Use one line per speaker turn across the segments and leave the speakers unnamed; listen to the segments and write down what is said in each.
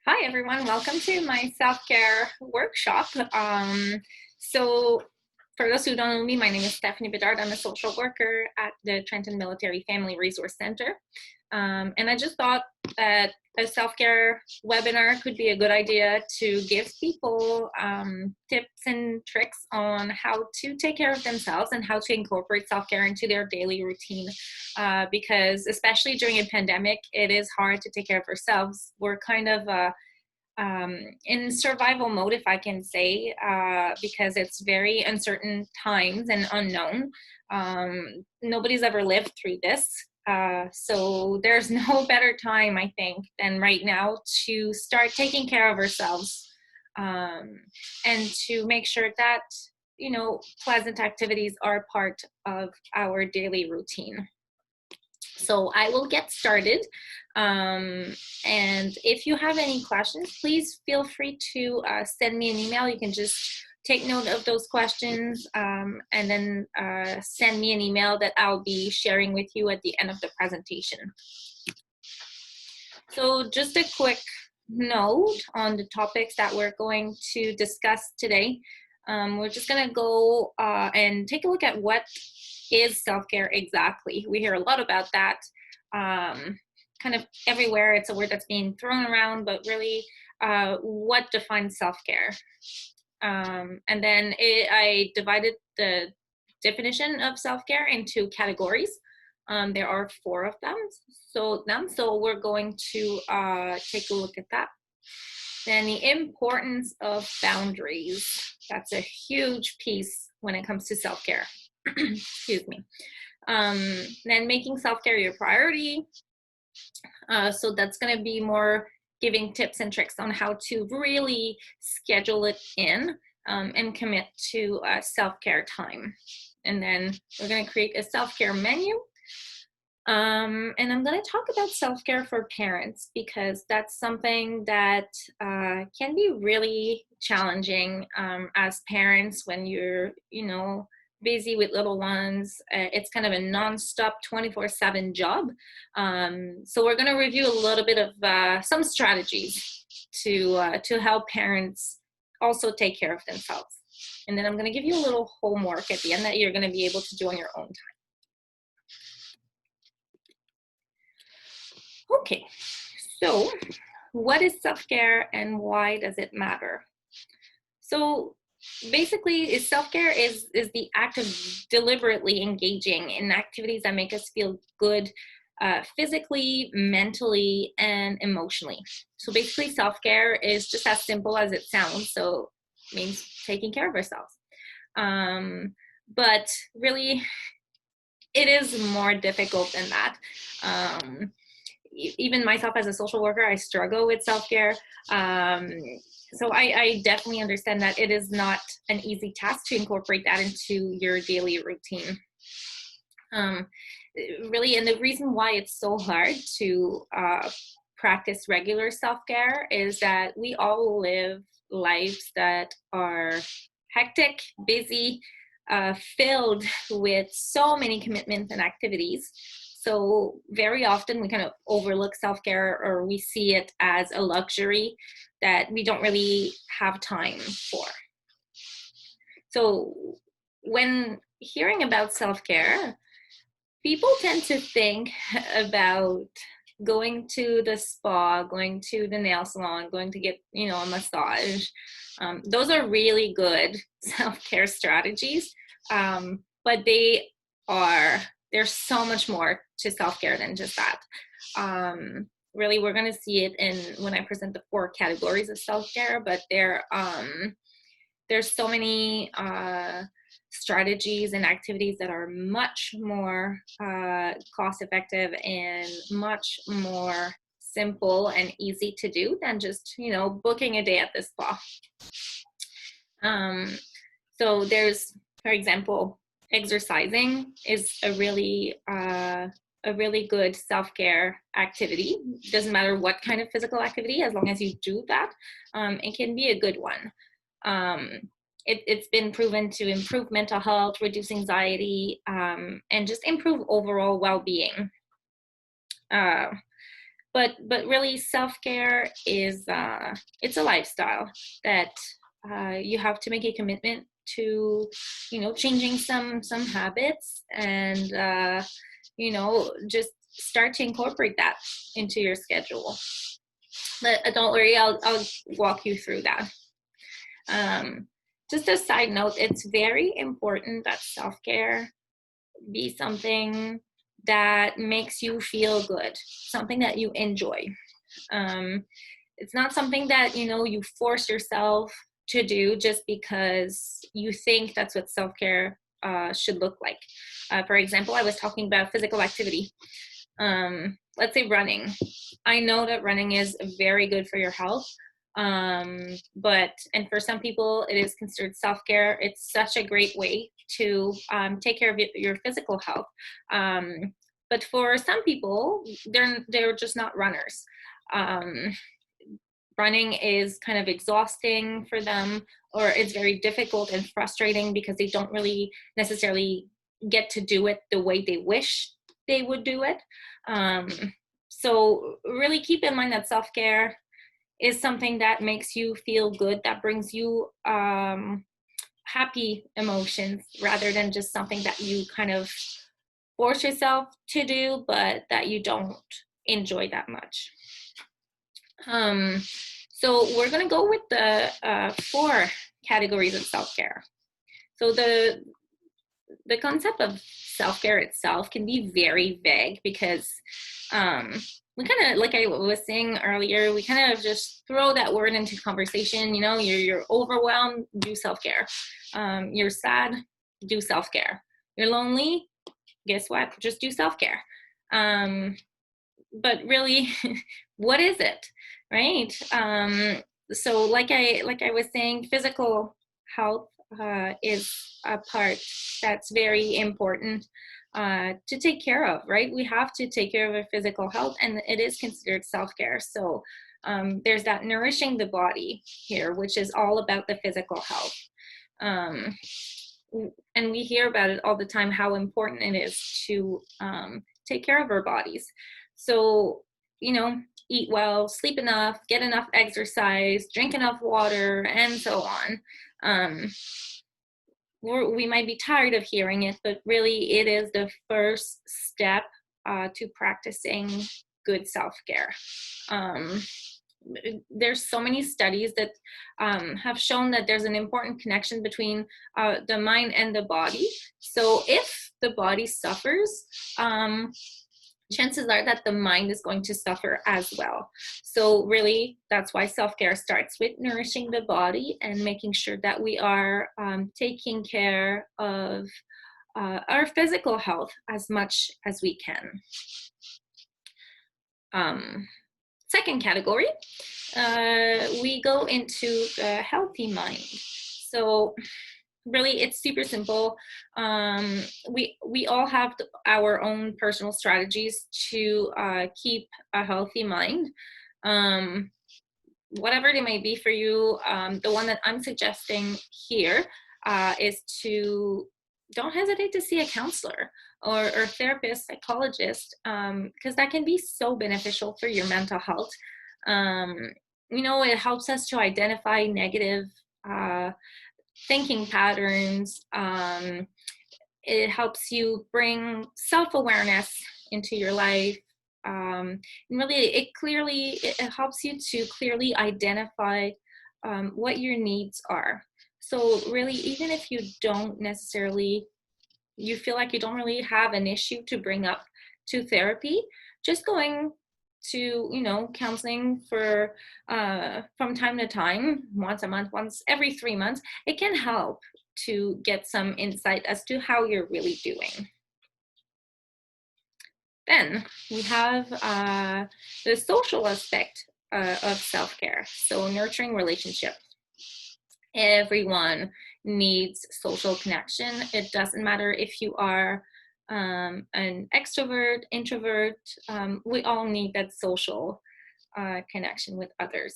Hi, everyone. Welcome to my self-care workshop. So for those who don't know me, my name is Stephanie Bedard. I'm a social worker at the Trenton Military Family Resource Center. And I just thought that a self-care webinar could be a good idea to give people tips and tricks on how to take care of themselves and how to incorporate self-care into their daily routine. Because especially during a pandemic, it is hard to take care of ourselves. We're kind of in survival mode, if I can say, because it's very uncertain times and unknown. Nobody's ever lived through this. So there's no better time, I think, than right now to start taking care of ourselves and to make sure that, pleasant activities are part of our daily routine. So I will get started. And if you have any questions, please feel free to send me an email. You can just take note of those questions and then send me an email that I'll be sharing with you at the end of the presentation. So just a quick note on the topics that we're going to discuss today. We're just going to go and take a look at what is self-care exactly. We hear a lot about that kind of everywhere. It's a word that's being thrown around, but really what defines self-care? And then I divided the definition of self-care into categories. There are 4 of them. So we're going to take a look at that. Then the importance of boundaries. That's a huge piece when it comes to self-care. Excuse me. Then making self-care your priority. So that's going to be more giving tips and tricks on how to really schedule it in and commit to self-care time. And then we're going to create a self-care menu. And I'm going to talk about self-care for parents because that's something that can be really challenging as parents when you're, busy with little ones. It's kind of a non-stop 24/7 job. So we're going to review a little bit of some strategies to help parents also take care of themselves. And then I'm going to give you a little homework at the end that you're going to be able to do on your own time. Okay, so what is self-care and why does it matter? So basically, self-care is the act of deliberately engaging in activities that make us feel good physically, mentally, and emotionally. So basically, self-care is just as simple as it sounds. So it means taking care of ourselves. But really, it is more difficult than that. Even myself as a social worker, I struggle with self-care. So I definitely understand that it is not an easy task to incorporate that into your daily routine. Really, and the reason why it's so hard to practice regular self-care is that we all live lives that are hectic, busy, filled with so many commitments and activities. So very often we kind of overlook self-care or we see it as a luxury that we don't really have time for. So when hearing about self-care, people tend to think about going to the spa, going to the nail salon, going to get, a massage. Those are really good self-care strategies, but there's so much more to self-care than just that. Really, we're going to see it when I present the 4 categories of self-care, but there's so many strategies and activities that are much more cost-effective and much more simple and easy to do than just, booking a day at the spa. So there's, for example, exercising is a really good self-care activity. It doesn't matter what kind of physical activity, as long as you do that, it can be a good one. It's been proven to improve mental health, reduce anxiety, and just improve overall well-being. but really self-care is it's a lifestyle that you have to make a commitment to, changing some habits, and just start to incorporate that into your schedule. But don't worry, I'll walk you through that. Just a side note, it's very important that self-care be something that makes you feel good, something that you enjoy. It's not something that, you force yourself to do just because you think that's what self-care should look like. For example, I was talking about physical activity. Let's say running. I know that running is very good for your health. And for some people, it is considered self-care. It's such a great way to take care of your physical health. But for some people, they're just not runners. Running is kind of exhausting for them, or it's very difficult and frustrating because they don't really necessarily get to do it the way they wish they would do it. So really keep in mind that self-care is something that makes you feel good, that brings you happy emotions, rather than just something that you kind of force yourself to do, but that you don't enjoy that much. So we're going to go with the 4 categories of self-care. So the concept of self-care itself can be very vague, because we kind of, like I was saying earlier, we kind of just throw that word into conversation. You're overwhelmed, do self-care. You're sad, do self-care. You're lonely, guess what? Just do self-care. But really, what is it, right? So like I was saying, physical health is a part that's very important to take care of, right? We have to take care of our physical health, and it is considered self-care. So there's that nourishing the body here, which is all about the physical health. And we hear about it all the time, how important it is to take care of our bodies. So, eat well, sleep enough, get enough exercise, drink enough water, and so on. We might be tired of hearing it, but really it is the first step to practicing good self-care. There's so many studies that have shown that there's an important connection between the mind and the body. So if the body suffers, chances are that the mind is going to suffer as well. So really, that's why self-care starts with nourishing the body and making sure that we are taking care of our physical health as much as we can. Second category, we go into the healthy mind. So really, it's super simple. We all have our own personal strategies to keep a healthy mind. Whatever they may be for you, the one that I'm suggesting here is to don't hesitate to see a counselor or therapist, psychologist, because that can be so beneficial for your mental health. It helps us to identify negative thinking patterns. It helps you bring self-awareness into your life. And really, it helps you to clearly identify what your needs are. So really, even if you don't necessarily, you feel like you don't really have an issue to bring up to therapy, just going to, counseling for from time to time, once a month, once every 3 months, it can help to get some insight as to how you're really doing. Then we have the social aspect of self-care. So nurturing relationships. Everyone needs social connection. It doesn't matter if you are an extrovert, introvert, we all need that social connection with others.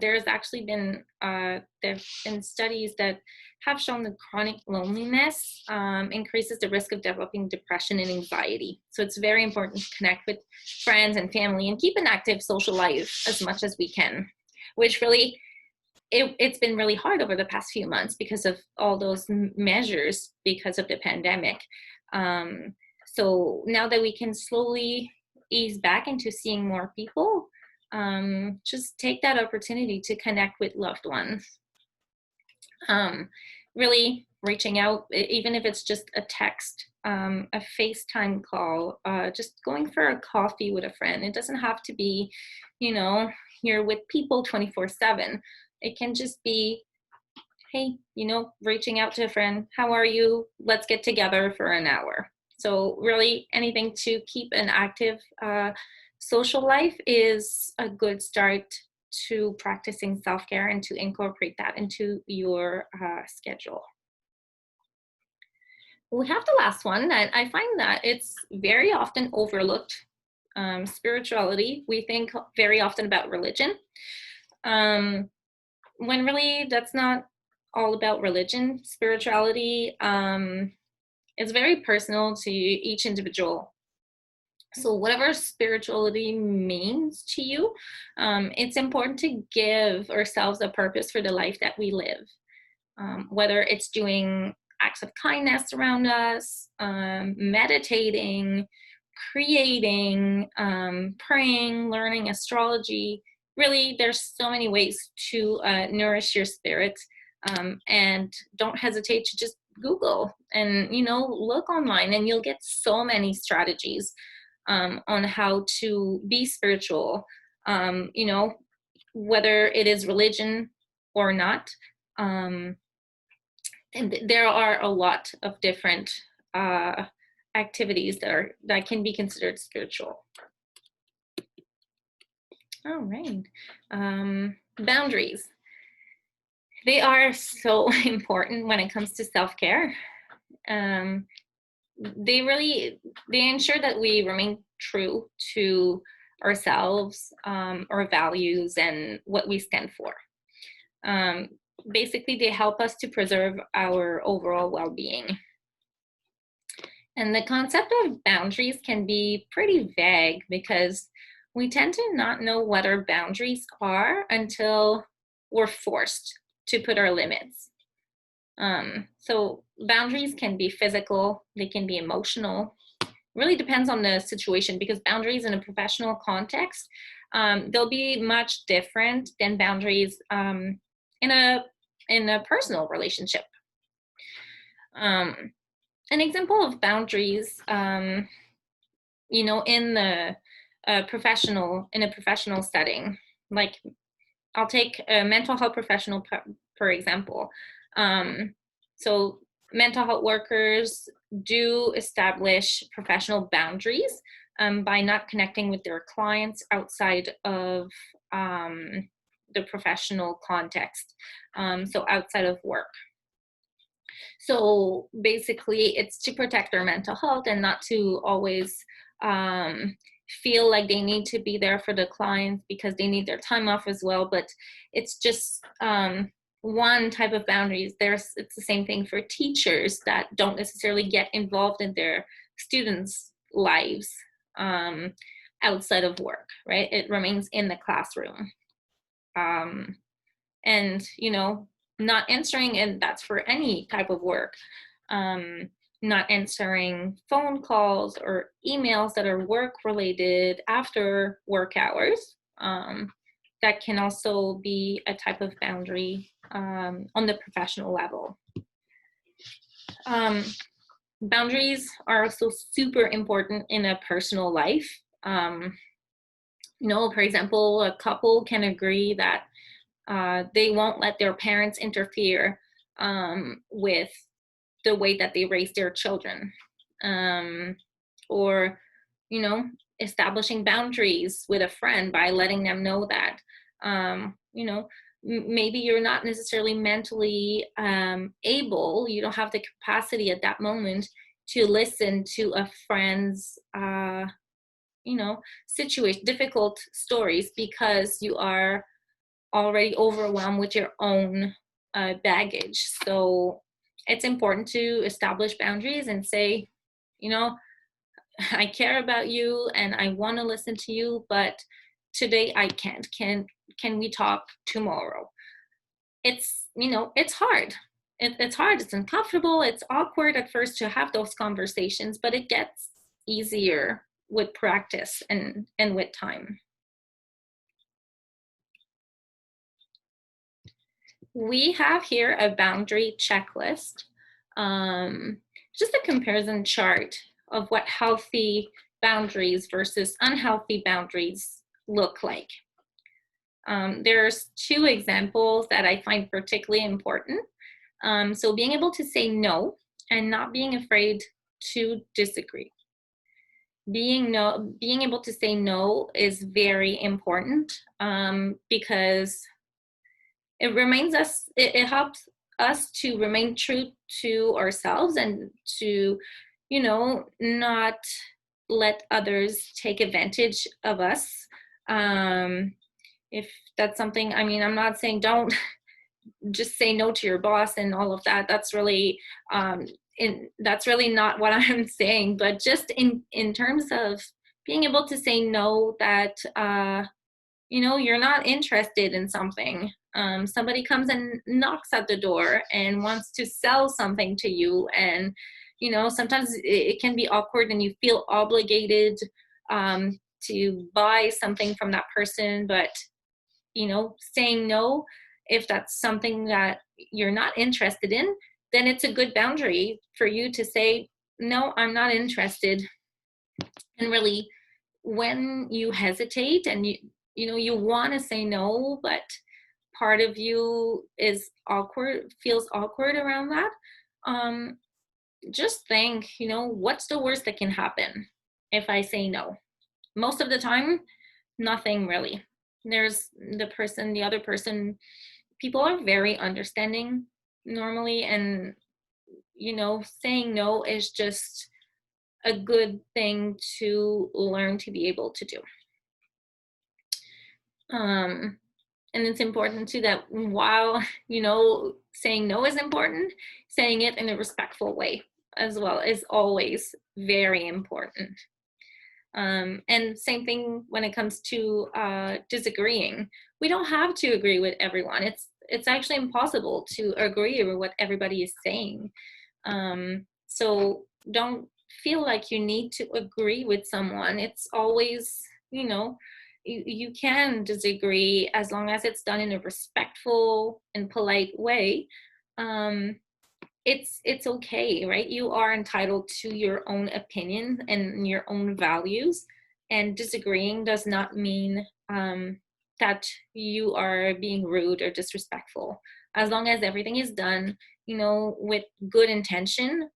There's actually been there've been studies that have shown that chronic loneliness increases the risk of developing depression and anxiety. So it's very important to connect with friends and family and keep an active social life as much as we can, which really it's been really hard over the past few months because of all those measures because of the pandemic. So now that we can slowly ease back into seeing more people, just take that opportunity to connect with loved ones. Really reaching out, even if it's just a text, a FaceTime call, just going for a coffee with a friend. It doesn't have to be, you're with people 24/7. It can just be, hey, reaching out to a friend. How are you? Let's get together for an hour. So really anything to keep an active social life is a good start to practicing self-care and to incorporate that into your schedule. We have the last one, and I find that it's very often overlooked. Spirituality, we think very often about religion, when really that's not all about religion. Spirituality is very personal to each individual. So whatever spirituality means to you, it's important to give ourselves a purpose for the life that we live. Whether it's doing acts of kindness around us, meditating, creating, praying, learning astrology. Really, there's so many ways to nourish your spirit, and don't hesitate to just Google and look online, and you'll get so many strategies on how to be spiritual, whether it is religion or not. And there are a lot of different activities that can be considered spiritual. All right. Boundaries. They are so important when it comes to self-care. They ensure that we remain true to ourselves, our values, and what we stand for. Basically, they help us to preserve our overall well-being. And the concept of boundaries can be pretty vague because we tend to not know what our boundaries are until we're forced to put our limits. So boundaries can be physical, they can be emotional. Really depends on the situation, because boundaries in a professional context, they'll be much different than boundaries in a personal relationship. An example of boundaries, in a professional setting, like I'll take a mental health professional for example. So mental health workers do establish professional boundaries by not connecting with their clients outside of the professional context, so outside of work. So basically, it's to protect their mental health and not to always feel like they need to be there for the clients because they need their time off as well. But it's just one type of boundaries. It's the same thing for teachers that don't necessarily get involved in their students' lives outside of work, right? It remains in the classroom. And, not answering, and that's for any type of work, not answering phone calls or emails that are work related after work hours. That can also be a type of boundary on the professional level. Boundaries are also super important in a personal life. For example, a couple can agree that they won't let their parents interfere with the way that they raise their children, or establishing boundaries with a friend by letting them know that maybe you're not necessarily mentally able, you don't have the capacity at that moment to listen to a friend's situation, difficult stories, because you are already overwhelmed with your own baggage. So it's important to establish boundaries and say, you know, I care about you and I want to listen to you, but today I can't. Can we talk tomorrow? It's, you know, it's hard. It's hard. It's uncomfortable. It's awkward at first to have those conversations, but it gets easier with practice and with time. We have here a boundary checklist, just a comparison chart of what healthy boundaries versus unhealthy boundaries look like. There's two examples that I find particularly important. So being able to say no and not being afraid to disagree. Being able to say no is very important, because it helps us to remain true to ourselves and to, you know, not let others take advantage of us. If that's something, I mean, I'm not saying don't just say no to your boss and all of that. That's really that's really not what I'm saying, but just in terms of being able to say no, that you know, you're not interested in something. Somebody comes and knocks at the door and wants to sell something to you, and you know, sometimes it can be awkward and you feel obligated to buy something from that person. But you know, saying no, if that's something that you're not interested in, then it's a good boundary for you to say, no, I'm not interested. And really, when you hesitate and you know, you want to say no, but part of you is awkward, feels awkward around that, just think, you know, what's the worst that can happen if I say no? Most of the time, nothing really. There's the other person, people are very understanding normally, and you know, saying no is just a good thing to learn to be able to do. And it's important too that while, you know, saying no is important, saying it in a respectful way as well is always very important. And same thing when it comes to disagreeing. We don't have to agree with everyone. It's actually impossible to agree with what everybody is saying. So don't feel like you need to agree with someone. It's always, you know, you can disagree as long as it's done in a respectful and polite way. It's okay, right? You are entitled to your own opinion and your own values, and disagreeing does not mean that you are being rude or disrespectful. As long as everything is done, you know, with good intention,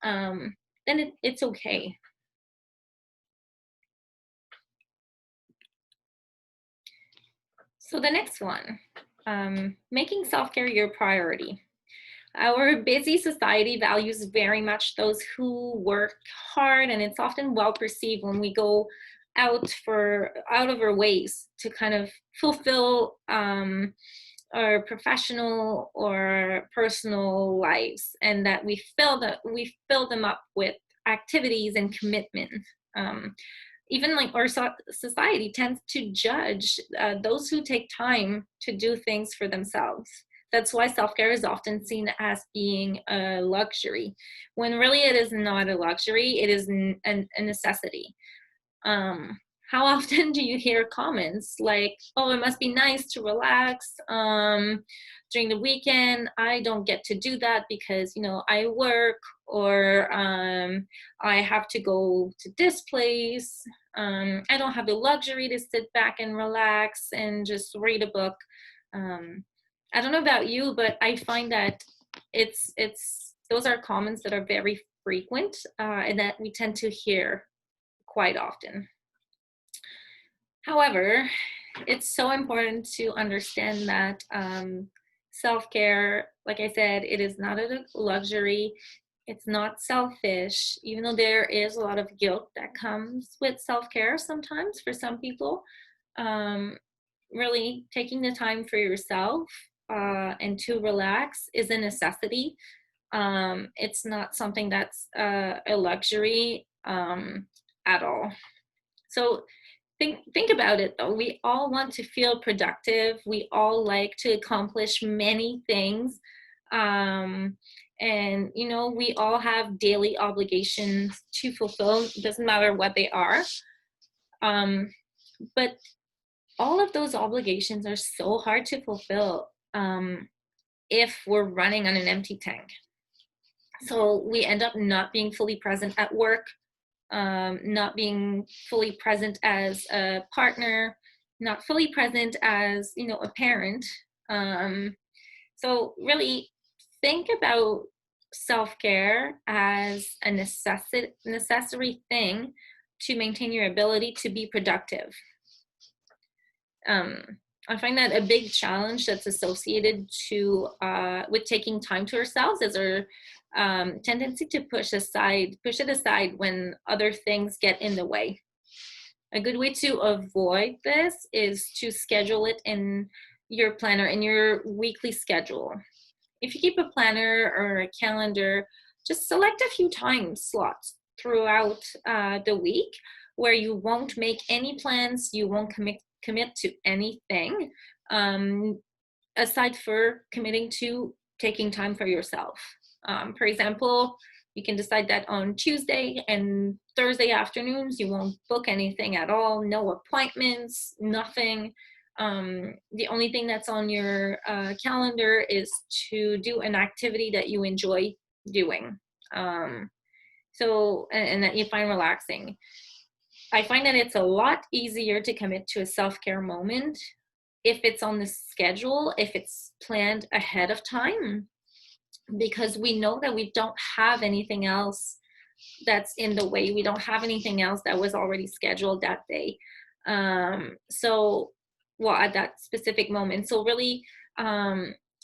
then it's okay. So the next one, making self-care your priority. Our busy society values very much those who work hard, and it's often well perceived when we go out of our ways to kind of fulfill our professional or personal lives, and that we fill them up with activities and commitment. Even like our society tends to judge those who take time to do things for themselves. That's why self-care is often seen as being a luxury, when really it is not a luxury, it is a necessity. How often do you hear comments like, oh, it must be nice to relax during the weekend. I don't get to do that because, you know, I work, or I have to go to this place. I don't have the luxury to sit back and relax and just read a book. I don't know about you, but I find that it's those are comments that are very frequent and that we tend to hear quite often. However, it's so important to understand that self-care, like I said, it is not a luxury. It's not selfish, even though there is a lot of guilt that comes with self-care sometimes for some people. really taking the time for yourself and to relax is a necessity. It's not something that's a luxury at all. So think about it though. We all want to feel productive. We all like to accomplish many things. And we all have daily obligations to fulfill. It doesn't matter what they are. But all of those obligations are so hard to fulfill if we're running on an empty tank. So we end up not being fully present at work, not being fully present as a partner, not fully present as, a parent. So really think about self-care as a necessary thing to maintain your ability to be productive. I find that a big challenge that's associated with taking time to ourselves is our tendency to push it aside when other things get in the way. A good way to avoid this is to schedule it in your planner, in your weekly schedule. If you keep a planner or a calendar, just select a few time slots throughout the week where you won't make any plans, you won't commit to anything, aside for committing to taking time for yourself. For example, you can decide that on Tuesday and Thursday afternoons, you won't book anything at all, no appointments, nothing. The only thing that's on your calendar is to do an activity that you enjoy doing. And that you find relaxing. I find that it's a lot easier to commit to a self-care moment if it's on the schedule, if it's planned ahead of time, because we know that we don't have anything else that's in the way. We don't have anything else that was already scheduled that day. At that specific moment. So really,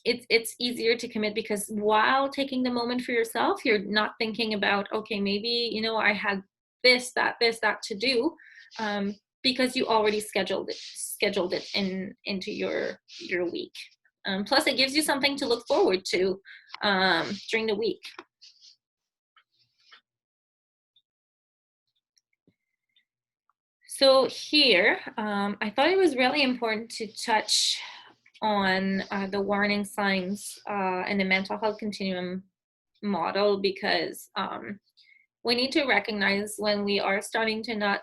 it's easier to commit because while taking the moment for yourself, you're not thinking about, okay, maybe, I had this, that to do, because you already scheduled it into your week. Plus, it gives you something to look forward to during the week. So here, I thought it was really important to touch on the warning signs in the mental health continuum model, because we need to recognize when we are starting to not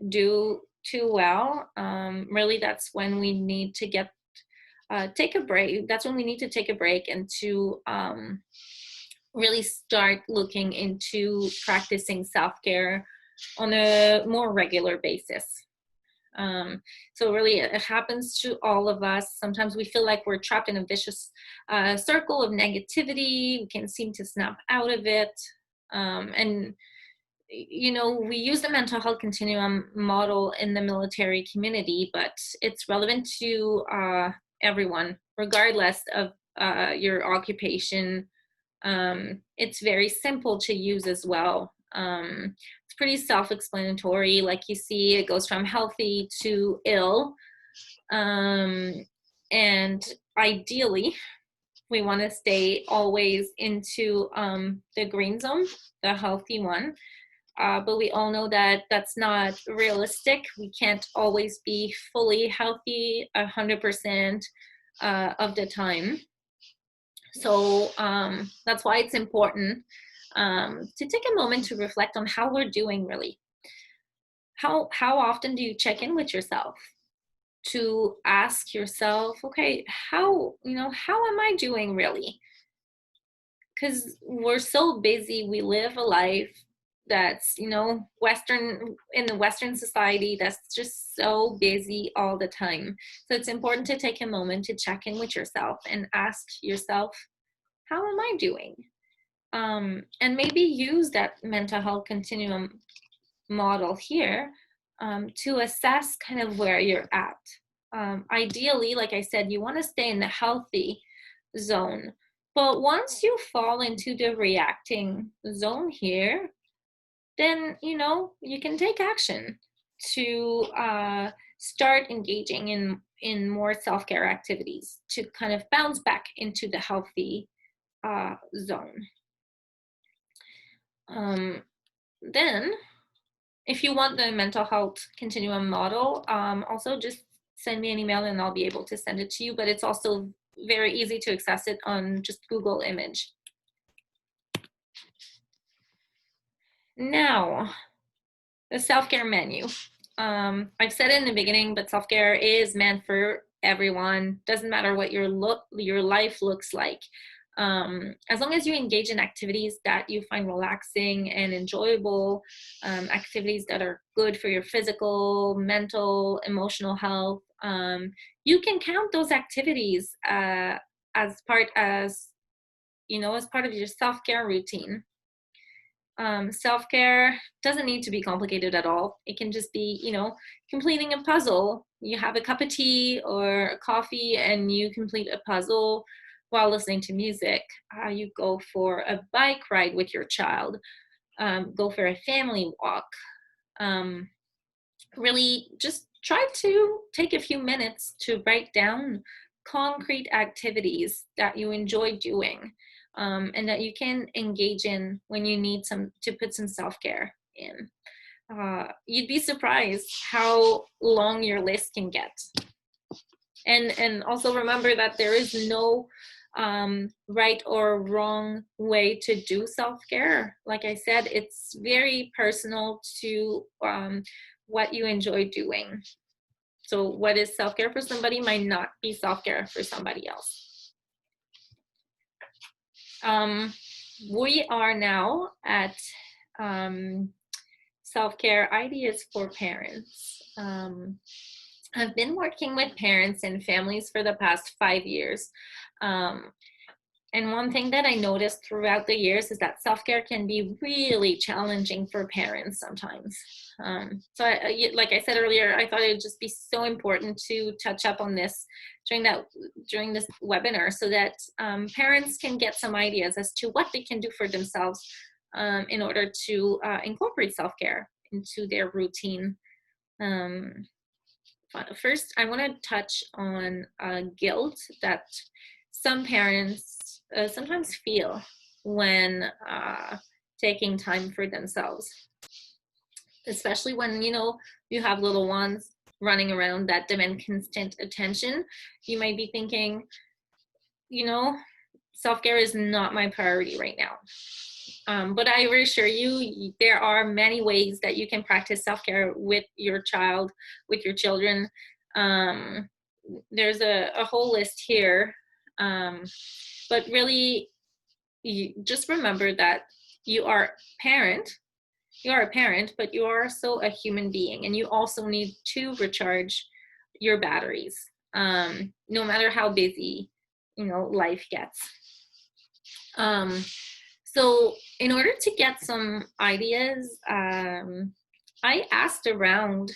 do too well. Really, that's when we need to take a break. That's when we need to take a break and to really start looking into practicing self-care on a more regular basis. So really, it happens to all of us. Sometimes we feel like we're trapped in a vicious circle of negativity. We can't seem to snap out of it. And we use the mental health continuum model in the military community, but it's relevant to everyone, regardless of your occupation. It's very simple to use as well. It's pretty self-explanatory. Like you see, it goes from healthy to ill. And ideally, we want to stay always into the green zone, the healthy one. But we all know that that's not realistic. We can't always be fully healthy 100% of the time. So that's why it's important to take a moment to reflect on how we're doing, really. How often do you check in with yourself to ask yourself, okay, how am I doing really? Because we're so busy. We live a life that's, in the Western society, that's just so busy all the time. So it's important to take a moment to check in with yourself and ask yourself, how am I doing? And maybe use that mental health continuum model here to assess kind of where you're at. Ideally, like I said, you want to stay in the healthy zone. But once you fall into the reacting zone here, then, you can take action to start engaging in in more self-care activities to kind of bounce back into the healthy zone. Then, if you want the mental health continuum model, also just send me an email and I'll be able to send it to you, but it's also very easy to access it on just Google image. Now, the self-care menu. I've said it in the beginning, but self-care is meant for everyone. Doesn't matter what your life looks like. As long as you engage in activities that you find relaxing and enjoyable, activities that are good for your physical, mental, emotional health, you can count those activities as part of your self-care routine. Self-care doesn't need to be complicated at all. It can just be, completing a puzzle. You have a cup of tea or a coffee and you complete a puzzle while listening to music. You go for a bike ride with your child. Go for a family walk. Really just try to take a few minutes to write down concrete activities that you enjoy doing. And that you can engage in when you need to put some self-care in. You'd be surprised how long your list can get. And also remember that there is no right or wrong way to do self-care. Like I said, it's very personal to what you enjoy doing. So what is self-care for somebody might not be self-care for somebody else. We are now at self-care ideas for parents. I've been working with parents and families for the past 5 years. And one thing that I noticed throughout the years is that self-care can be really challenging for parents sometimes. So like I said earlier, I thought it would just be so important to touch up on this during this webinar so that parents can get some ideas as to what they can do for themselves in order to incorporate self-care into their routine. First, I want to touch on guilt that some parents sometimes feel when taking time for themselves, especially when you have little ones running around that demand constant attention. You might be thinking, self-care is not my priority right now. But I reassure you, there are many ways that you can practice self-care with your child, with your children. There's a whole list here. But really, you just remember that you are a parent, but you are also a human being, and you also need to recharge your batteries, no matter how busy, life gets. So in order to get some ideas, I asked around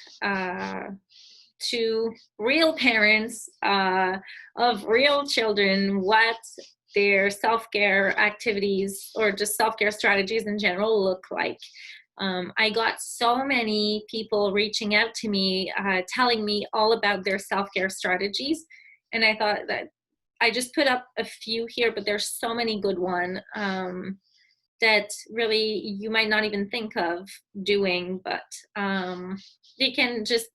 to real parents of real children what their self-care activities or just self-care strategies in general look like. I got so many people reaching out to me, telling me all about their self-care strategies. And I thought that I just put up a few here, but there's so many good ones that really you might not even think of doing, but they can just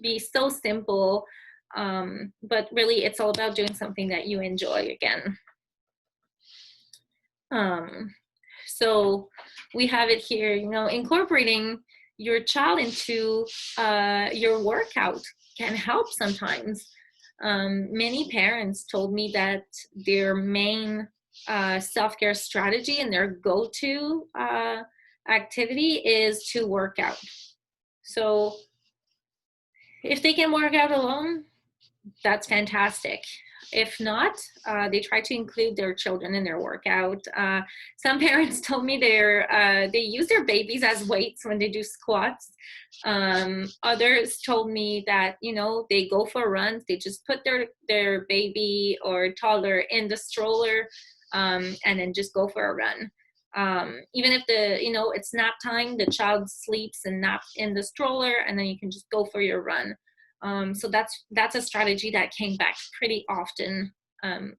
be so simple. But really it's all about doing something that you enjoy again. So we have it here, incorporating your child into your workout can help sometimes. Many parents told me that their main self-care strategy and their go-to activity is to work out. So if they can work out alone, that's fantastic. If not, they try to include their children in their workout. Some parents told me they use their babies as weights when they do squats. Others told me that, they go for runs. They just put their baby or toddler in the stroller and then just go for a run. Even if it's nap time, the child sleeps and naps in the stroller, and then you can just go for your run. So that's a strategy that came back pretty often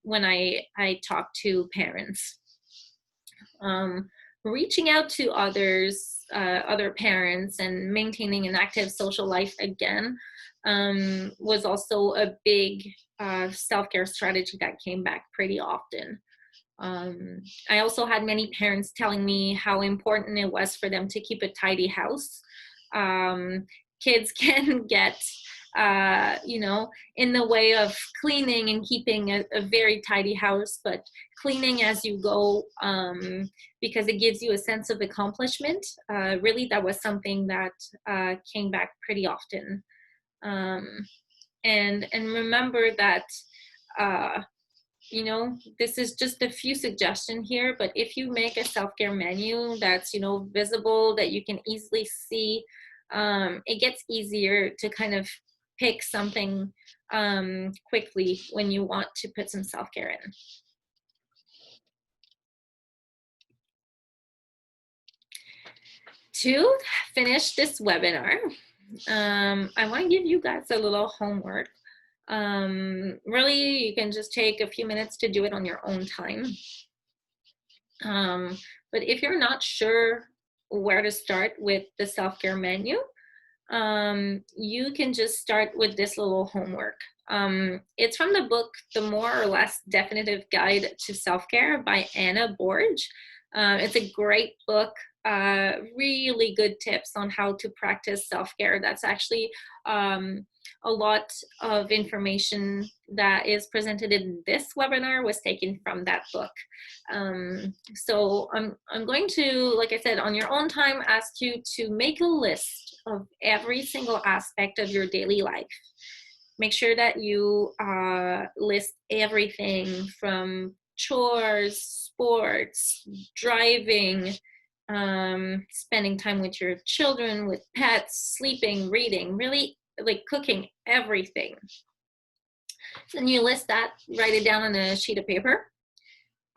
when I talk to parents. Reaching out to others, other parents, and maintaining an active social life again was also a big self-care strategy that came back pretty often. I also had many parents telling me how important it was for them to keep a tidy house. Kids can get, in the way of cleaning and keeping a very tidy house, but cleaning as you go, because it gives you a sense of accomplishment. Really, that was something that came back pretty often. And remember that, this is just a few suggestions here, but if you make a self-care menu that's, visible, that you can easily see, it gets easier to kind of pick something quickly when you want to put some self-care in. To finish this webinar, I want to give you guys a little homework. Really, you can just take a few minutes to do it on your own time. But if you're not sure where to start with the self-care menu, you can just start with this little homework. It's from the book, The More or Less Definitive Guide to Self-Care by Anna Borg. It's a great book, really good tips on how to practice self-care. That's actually a lot of information that is presented in this webinar was taken from that book. So I'm going to, like I said, on your own time, ask you to make a list of every single aspect of your daily life. Make sure that you list everything from chores, sports, driving, spending time with your children, with pets, sleeping, reading, really like cooking, everything. Then you list that, write it down on a sheet of paper.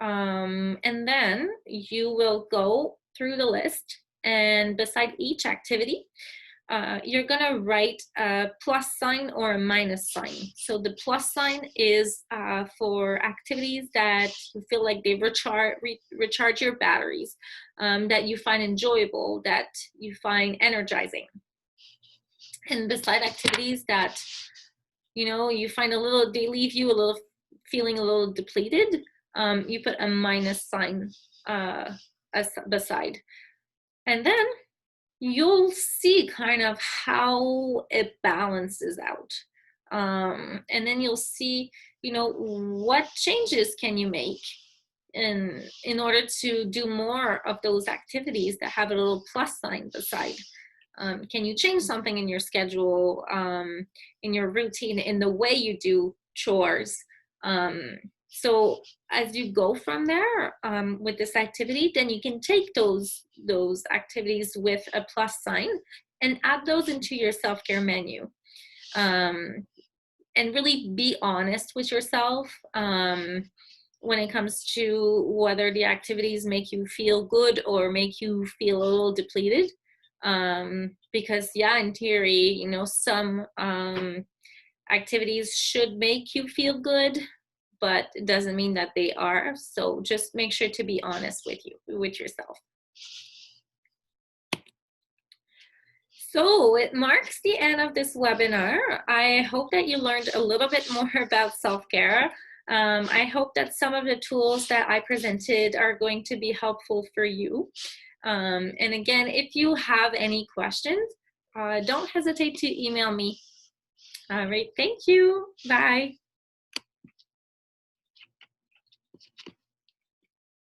And then you will go through the list, and beside each activity, you're gonna write a plus sign or a minus sign. So the plus sign is for activities that you feel like they recharge your batteries, that you find enjoyable, that you find energizing. And beside activities that, you find they leave you feeling a little depleted, you put a minus sign beside. And then you'll see kind of how it balances out. And then you'll see, what changes can you make in order to do more of those activities that have a little plus sign beside. Can you change something in your schedule, in your routine, in the way you do chores? So as you go from there with this activity, then you can take those activities with a plus sign and add those into your self-care menu. And really be honest with yourself when it comes to whether the activities make you feel good or make you feel a little depleted. Because in theory, some activities should make you feel good, but it doesn't mean that they are. So just make sure to be honest with yourself. So it marks the end of this webinar. I hope that you learned a little bit more about self-care. I hope that some of the tools that I presented are going to be helpful for you. And again, if you have any questions, don't hesitate to email me. All right, thank you. Bye.